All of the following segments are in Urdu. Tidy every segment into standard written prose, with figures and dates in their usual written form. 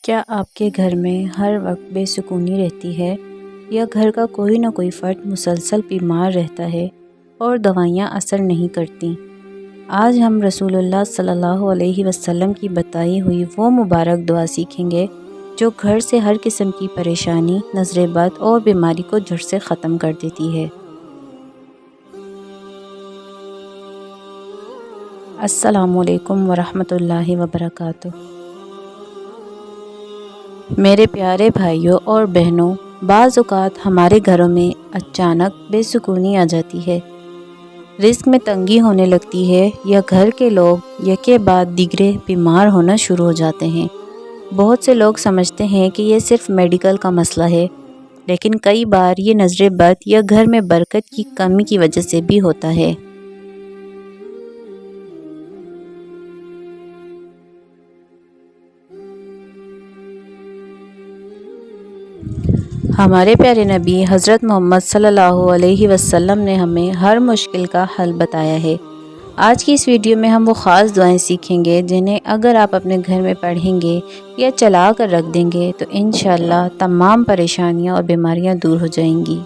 کیا آپ کے گھر میں ہر وقت بے سکونی رہتی ہے یا گھر کا کوئی نہ کوئی فرد مسلسل بیمار رہتا ہے اور دوائیاں اثر نہیں کرتیں؟ آج ہم رسول اللہ صلی اللہ علیہ وسلم کی بتائی ہوئی وہ مبارک دعا سیکھیں گے جو گھر سے ہر قسم کی پریشانی، نظر بد اور بیماری کو جڑ سے ختم کر دیتی ہے۔ السلام علیکم ورحمۃ اللہ وبرکاتہ۔ میرے پیارے بھائیوں اور بہنوں، بعض اوقات ہمارے گھروں میں اچانک بے سکونی آ جاتی ہے، رزق میں تنگی ہونے لگتی ہے یا گھر کے لوگ یکے بعد دیگرے بیمار ہونا شروع ہو جاتے ہیں۔ بہت سے لوگ سمجھتے ہیں کہ یہ صرف میڈیکل کا مسئلہ ہے، لیکن کئی بار یہ نظر بد یا گھر میں برکت کی کمی کی وجہ سے بھی ہوتا ہے۔ ہمارے پیارے نبی حضرت محمد صلی اللہ علیہ وسلم نے ہمیں ہر مشکل کا حل بتایا ہے۔ آج کی اس ویڈیو میں ہم وہ خاص دعائیں سیکھیں گے جنہیں اگر آپ اپنے گھر میں پڑھیں گے یا چلا کر رکھ دیں گے تو انشاءاللہ تمام پریشانیاں اور بیماریاں دور ہو جائیں گی۔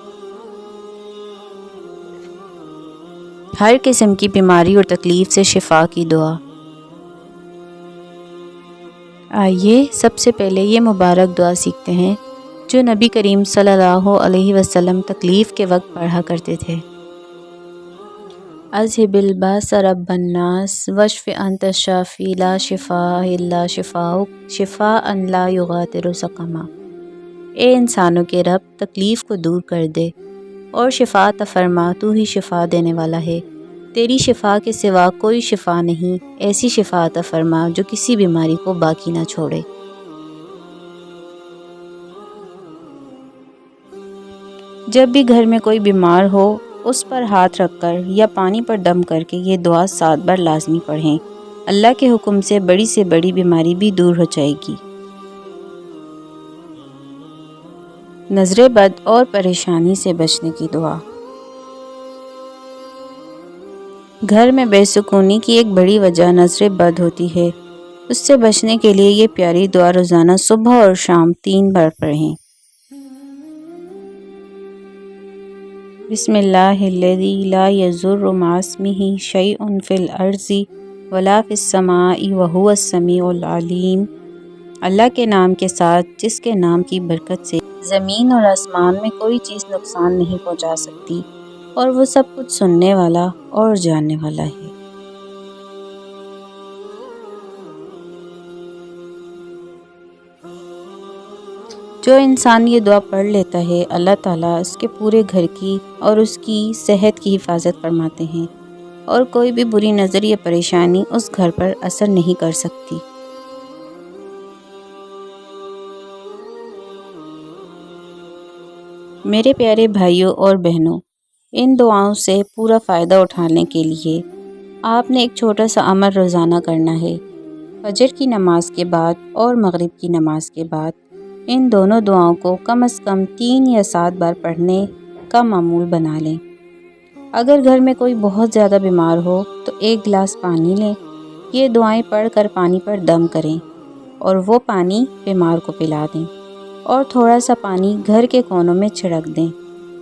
ہر قسم کی بیماری اور تکلیف سے شفا کی دعا۔ آئیے سب سے پہلے یہ مبارک دعا سیکھتے ہیں جو نبی کریم صلی اللہ علیہ وسلم تکلیف کے وقت پڑھا کرتے تھے۔ اذھب الباس رب الناس واشف انت الشافی لا شفاء الا شفاؤک شفاء لا یغادر سقما۔ اے انسانوں کے رب، تکلیف کو دور کر دے اور شفا عطا فرما، تو ہی شفا دینے والا ہے، تیری شفا کے سوا کوئی شفا نہیں، ایسی شفا عطا فرما جو کسی بیماری کو باقی نہ چھوڑے۔ جب بھی گھر میں کوئی بیمار ہو، اس پر ہاتھ رکھ کر یا پانی پر دم کر کے یہ دعا 7 بار لازمی پڑھیں۔ اللہ کے حکم سے بڑی بیماری بھی دور ہو جائے گی۔ نظر بد اور پریشانی سے بچنے کی دعا۔ گھر میں بے سکونی کی ایک بڑی وجہ نظر بد ہوتی ہے۔ اس سے بچنے کے لیے یہ پیاری دعا روزانہ صبح اور شام 3 بار پڑھیں۔ بسم اللہ الذی لا یضر مع اسمہ شیء فی الارض ولا فی السماء وہو السمیع العلیم۔ اللہ کے نام کے ساتھ جس کے نام کی برکت سے زمین اور آسمان میں کوئی چیز نقصان نہیں پہنچا سکتی، اور وہ سب کچھ سننے والا اور جاننے والا ہے۔ جو انسان یہ دعا پڑھ لیتا ہے، اللہ تعالیٰ اس کے پورے گھر کی اور اس کی صحت کی حفاظت فرماتے ہیں، اور کوئی بھی بری نظر یا پریشانی اس گھر پر اثر نہیں کر سکتی۔ میرے پیارے بھائیوں اور بہنوں، ان دعاؤں سے پورا فائدہ اٹھانے کے لیے آپ نے ایک چھوٹا سا عمل روزانہ کرنا ہے۔ فجر کی نماز کے بعد اور مغرب کی نماز کے بعد ان دونوں دعاؤں کو کم از کم 3 یا 7 بار پڑھنے کا معمول بنا لیں۔ اگر گھر میں کوئی بہت زیادہ بیمار ہو تو 1 گلاس پانی لیں، یہ دعائیں پڑھ کر پانی پر دم کریں اور وہ پانی بیمار کو پلا دیں، اور تھوڑا سا پانی گھر کے کونوں میں چھڑک دیں۔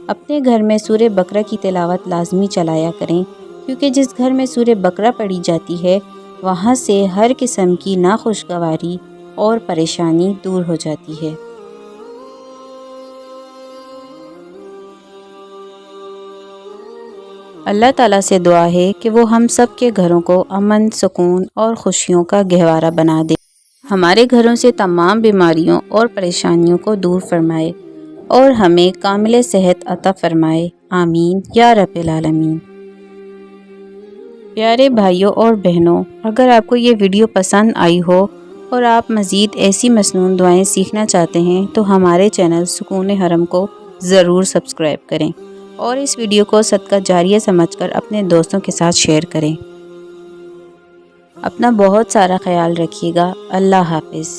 اپنے گھر میں سورہ بقرہ کی تلاوت لازمی چلایا کریں، کیونکہ جس گھر میں سورہ بقرہ پڑھی جاتی ہے وہاں سے ہر قسم کی ناخوشگواری اور پریشانی دور ہو جاتی ہے۔ اللہ تعالیٰ سے دعا ہے کہ وہ ہم سب کے گھروں کو امن، سکون اور خوشیوں کا گہوارہ بنا دے، ہمارے گھروں سے تمام بیماریوں اور پریشانیوں کو دور فرمائے اور ہمیں کامل صحت عطا فرمائے، آمین یا رب العالمین۔ پیارے بھائیوں اور بہنوں، اگر آپ کو یہ ویڈیو پسند آئی ہو اور آپ مزید ایسی مسنون دعائیں سیکھنا چاہتے ہیں تو ہمارے چینل سکون حرم کو ضرور سبسکرائب کریں اور اس ویڈیو کو صدقہ جاریہ سمجھ کر اپنے دوستوں کے ساتھ شیئر کریں۔ اپنا بہت سارا خیال رکھیے گا۔ اللہ حافظ۔